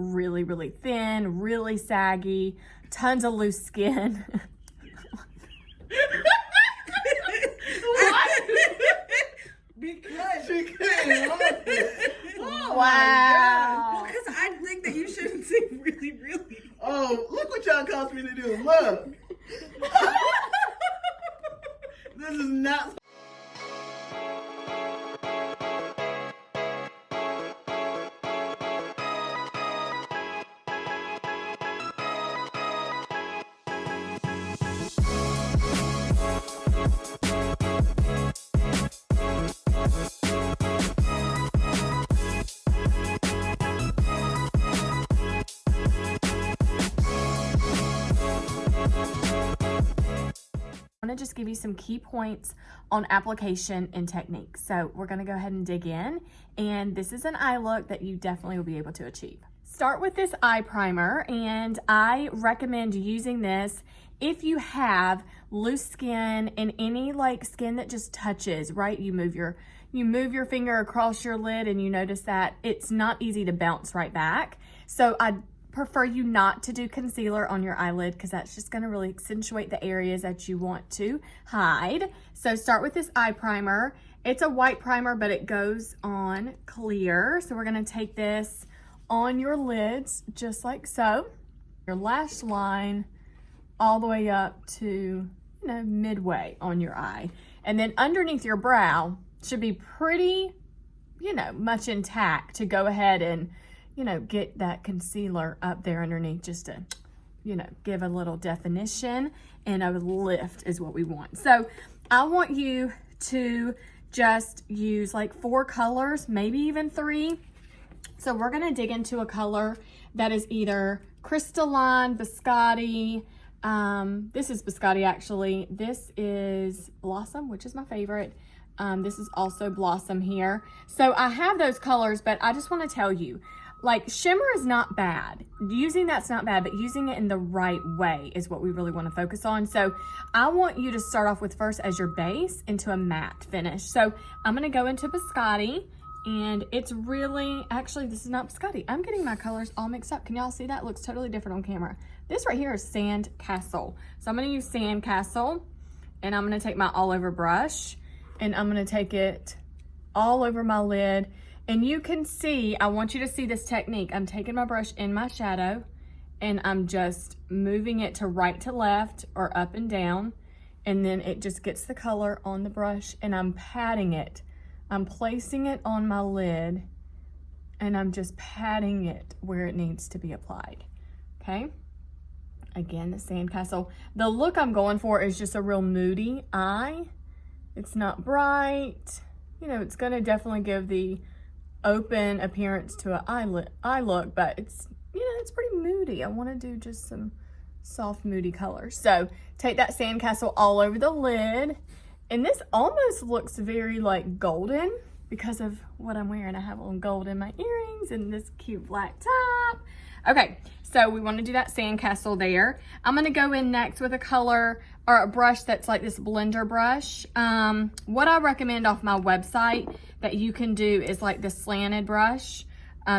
really, really thin, really saggy, tons of loose skin. What? Because she couldn't help it. Oh Wow. Because I think that you shouldn't say really, really. Oh, look what y'all caused me to do. Look. This is not. I want to just give you some key points on application and technique. So we're going to go ahead and dig in, and this is an eye look that you definitely will be able to achieve. Start with this eye primer, and I recommend using this if you have loose skin and any like skin that just touches, right? You move your finger across your lid and you notice that it's not easy to bounce right back. So I prefer you not to do concealer on your eyelid because that's just going to really accentuate the areas that you want to hide. So start with this eye primer. It's a white primer, but it goes on clear. So we're going to take this on your lids just like so. Your lash line all the way up to, midway on your eye. And then underneath your brow should be pretty, much intact to go ahead and get that concealer up there underneath just to, give a little definition, and a lift is what we want. So I want you to just use like 4 colors, maybe even 3. So we're gonna dig into a color that is either Crystalline, Biscotti. This is Biscotti actually. This is Blossom, which is my favorite. This is also Blossom here. So I have those colors, but I just wanna tell you, like, shimmer is not bad. Using that's not bad, but using it in the right way is what we really want to focus on. So I want you to start off with first as your base into a matte finish. So I'm going to go into Biscotti, and it's really, actually, this is not Biscotti. I'm getting my colors all mixed up. Can y'all see that? It looks totally different on camera. This right here is Sand Castle. So I'm going to use Sand Castle, and I'm going to take my all over brush, and I'm going to take it all over my lid. And you can see, I want you to see this technique. I'm taking my brush in my shadow and I'm just moving it to right to left or up and down. And then it just gets the color on the brush and I'm patting it. I'm placing it on my lid and I'm just patting it where it needs to be applied, okay? Again, the Sandcastle. The look I'm going for is just a real moody eye. It's not bright. It's gonna definitely give the open appearance to an eye look, but it's it's pretty moody. I want to do just some soft moody colors. So take that Sandcastle all over the lid, and this almost looks very like golden because of what I'm wearing. I have on gold in my earrings and this cute black top. Okay, so we want to do that Sandcastle there. I'm going to go in next with a color or a brush that's like this blender brush. What I recommend off my website that you can do is like the slanted brush.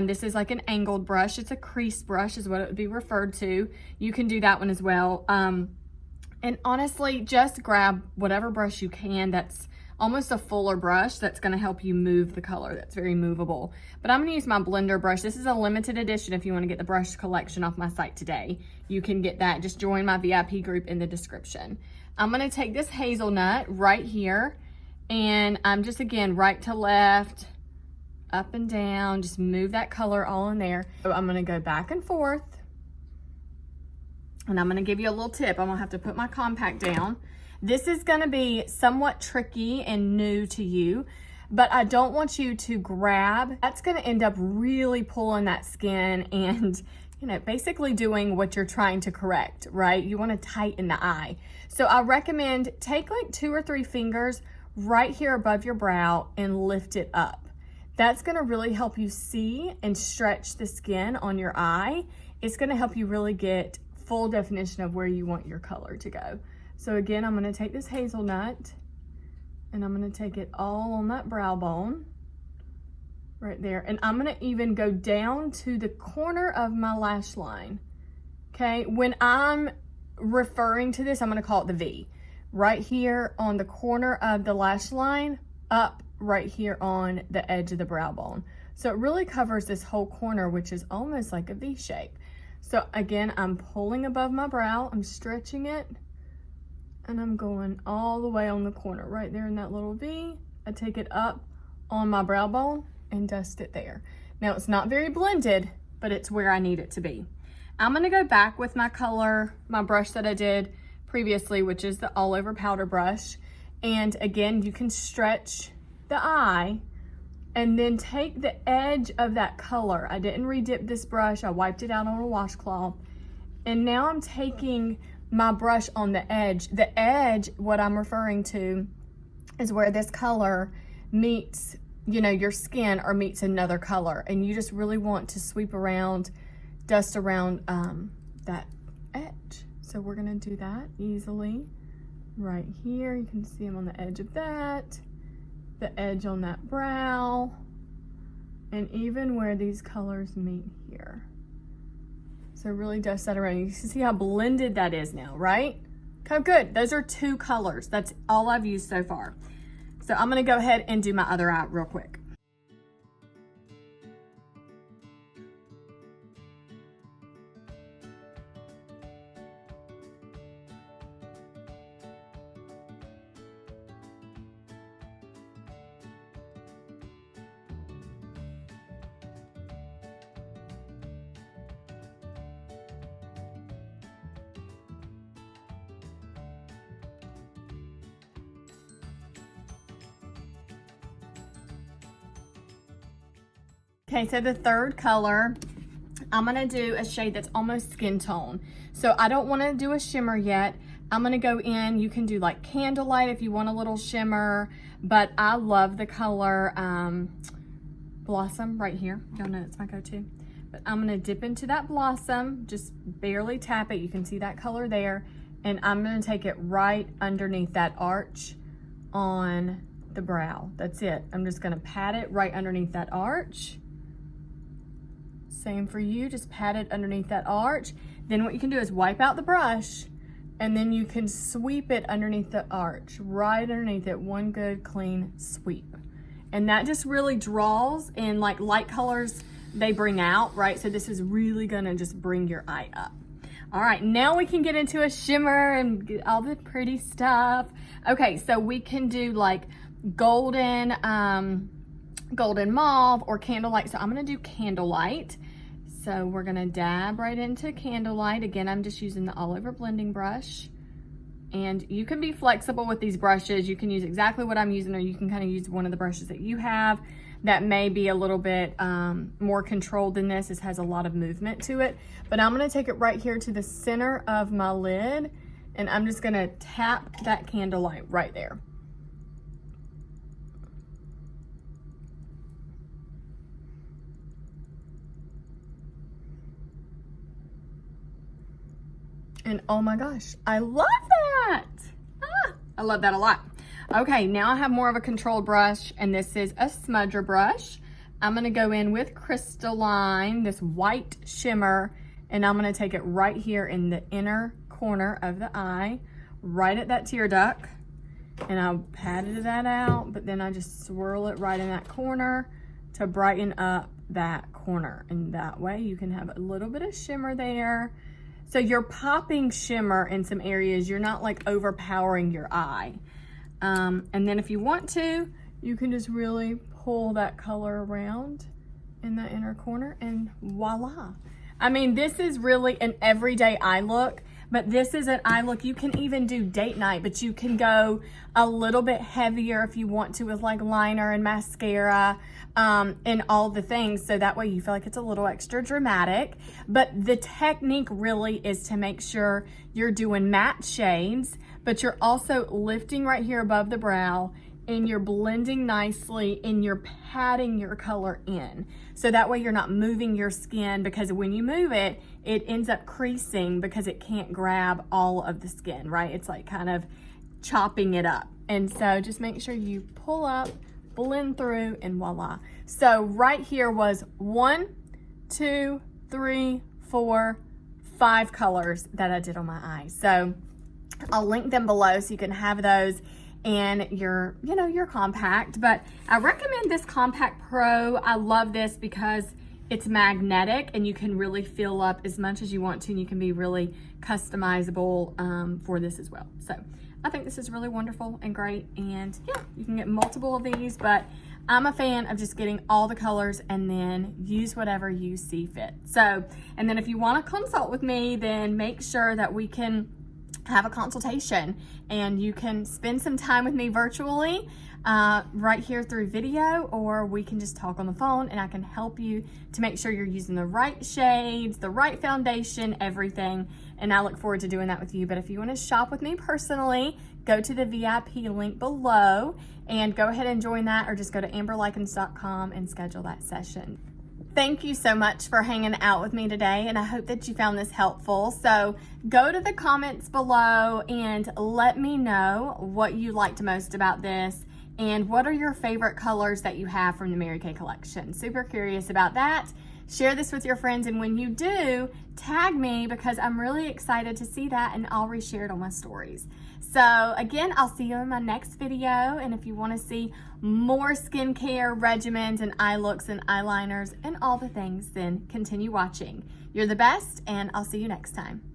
This is like an angled brush. It's a crease brush is what it would be referred to. You can do that one as well. And honestly, just grab whatever brush you can that's almost a fuller brush that's going to help you move the color. That's very movable. But I'm going to use my blender brush. This is a limited edition. If you want to get the brush collection off my site today, you can get that. Just join my VIP group in the description. I'm going to take this Hazelnut right here, and I'm just, again, right to left, up and down, just move that color all in there. So I'm going to go back and forth, and I'm going to give you a little tip. I'm going to have to put my compact down. This is going to be somewhat tricky and new to you, but I don't want you to grab. That's going to end up really pulling that skin and, basically doing what you're trying to correct, right? You want to tighten the eye. So I recommend take like 2 or 3 fingers right here above your brow and lift it up. That's going to really help you see and stretch the skin on your eye. It's going to help you really get full definition of where you want your color to go. So again, I'm going to take this Hazelnut and I'm going to take it all on that brow bone. right there. And I'm gonna even go down to the corner of my lash line. Okay, when I'm referring to this, I'm gonna call it the V. Right here on the corner of the lash line, up right here on the edge of the brow bone. So it really covers this whole corner, which is almost like a V shape. So again, I'm pulling above my brow, I'm stretching it, and I'm going all the way on the corner, right there in that little V. I take it up on my brow bone and dust it there. Now it's not very blended, but it's where I need it to be. I'm gonna go back with my color, my brush that I did previously, which is the all over powder brush. And again, you can stretch the eye and then take the edge of that color. I didn't redip this brush, I wiped it out on a washcloth. And now I'm taking my brush on the edge. The edge, what I'm referring to, is where this color meets, you know, your skin or meets another color. And you just really want to sweep around, dust around that edge. So we're gonna do that easily. Right here, you can see I'm on the edge of that, the edge on that brow, and even where these colors meet here. So really dust that around. You can see how blended that is now, right? Okay, good. Those are 2 colors. That's all I've used so far. So I'm gonna go ahead and do my other eye real quick. Okay, so the third color, I'm gonna do a shade that's almost skin tone. So I don't wanna do a shimmer yet. I'm gonna go in, you can do like Candlelight if you want a little shimmer, but I love the color Blossom right here. Y'all know it's my go-to. But I'm gonna dip into that Blossom, just barely tap it. You can see that color there. And I'm gonna take it right underneath that arch on the brow. That's it. I'm just gonna pat it right underneath that arch. Same for you, just pat it underneath that arch. Then what you can do is wipe out the brush and then you can sweep it underneath the arch, right underneath it, one good clean sweep. And that just really draws, and like light colors, they bring out, right? So this is really gonna just bring your eye up. All right, now we can get into a shimmer and get all the pretty stuff. Okay, so we can do like golden, golden mauve or Candlelight. So I'm gonna do Candlelight. So we're gonna dab right into Candlelight. Again, I'm just using the all over blending brush. And you can be flexible with these brushes. You can use exactly what I'm using, or you can kind of use one of the brushes that you have that may be a little bit more controlled than this. This has a lot of movement to it. But I'm gonna take it right here to the center of my lid, and I'm just gonna tap that Candlelight right there. And oh my gosh, I love that. I love that a lot. Okay, now I have more of a controlled brush, and this is a smudger brush. I'm gonna go in with Crystalline, this white shimmer, and I'm gonna take it right here in the inner corner of the eye, right at that tear duct. And I'll pat that out, but then I just swirl it right in that corner to brighten up that corner. And that way you can have a little bit of shimmer there. So you're popping shimmer in some areas. You're not like overpowering your eye. And then if you want to, you can just really pull that color around in that inner corner and voila. I mean, this is really an everyday eye look, but this is an eye look you can even do date night, but you can go a little bit heavier if you want to with like liner and mascara and all the things. So that way you feel like it's a little extra dramatic. But the technique really is to make sure you're doing matte shades, but you're also lifting right here above the brow, and you're blending nicely and you're patting your color in. So that way you're not moving your skin, because when you move it, it ends up creasing because it can't grab all of the skin, right? It's like kind of chopping it up. And so just make sure you pull up blend through, and voila. So right here was 1, 2, 3, 4, 5 colors that I did on my eyes. So I'll link them below so you can have those and your compact. But I recommend this Compact Pro. I love this because it's magnetic and you can really fill up as much as you want to, and you can be really customizable for this as well. So I think this is really wonderful and great, and yeah, you can get multiple of these, but I'm a fan of just getting all the colors and then use whatever you see fit. So, and then if you want to consult with me, then make sure that we can have a consultation and you can spend some time with me virtually right here through video, or we can just talk on the phone and I can help you to make sure you're using the right shades, the right foundation, everything. And I look forward to doing that with you. But if you want to shop with me personally, go to the VIP link below and go ahead and join that, or just go to amberlykins.com and schedule that session. Thank you so much for hanging out with me today, and I hope that you found this helpful. So go to the comments below and let me know what you liked most about this and what are your favorite colors that you have from the Mary Kay collection. Super curious about that. Share this with your friends, and when you do, tag me because I'm really excited to see that, and I'll reshare it on my stories. So again, I'll see you in my next video, and if you want to see more skincare regimens and eye looks and eyeliners and all the things, then continue watching. You're the best, and I'll see you next time.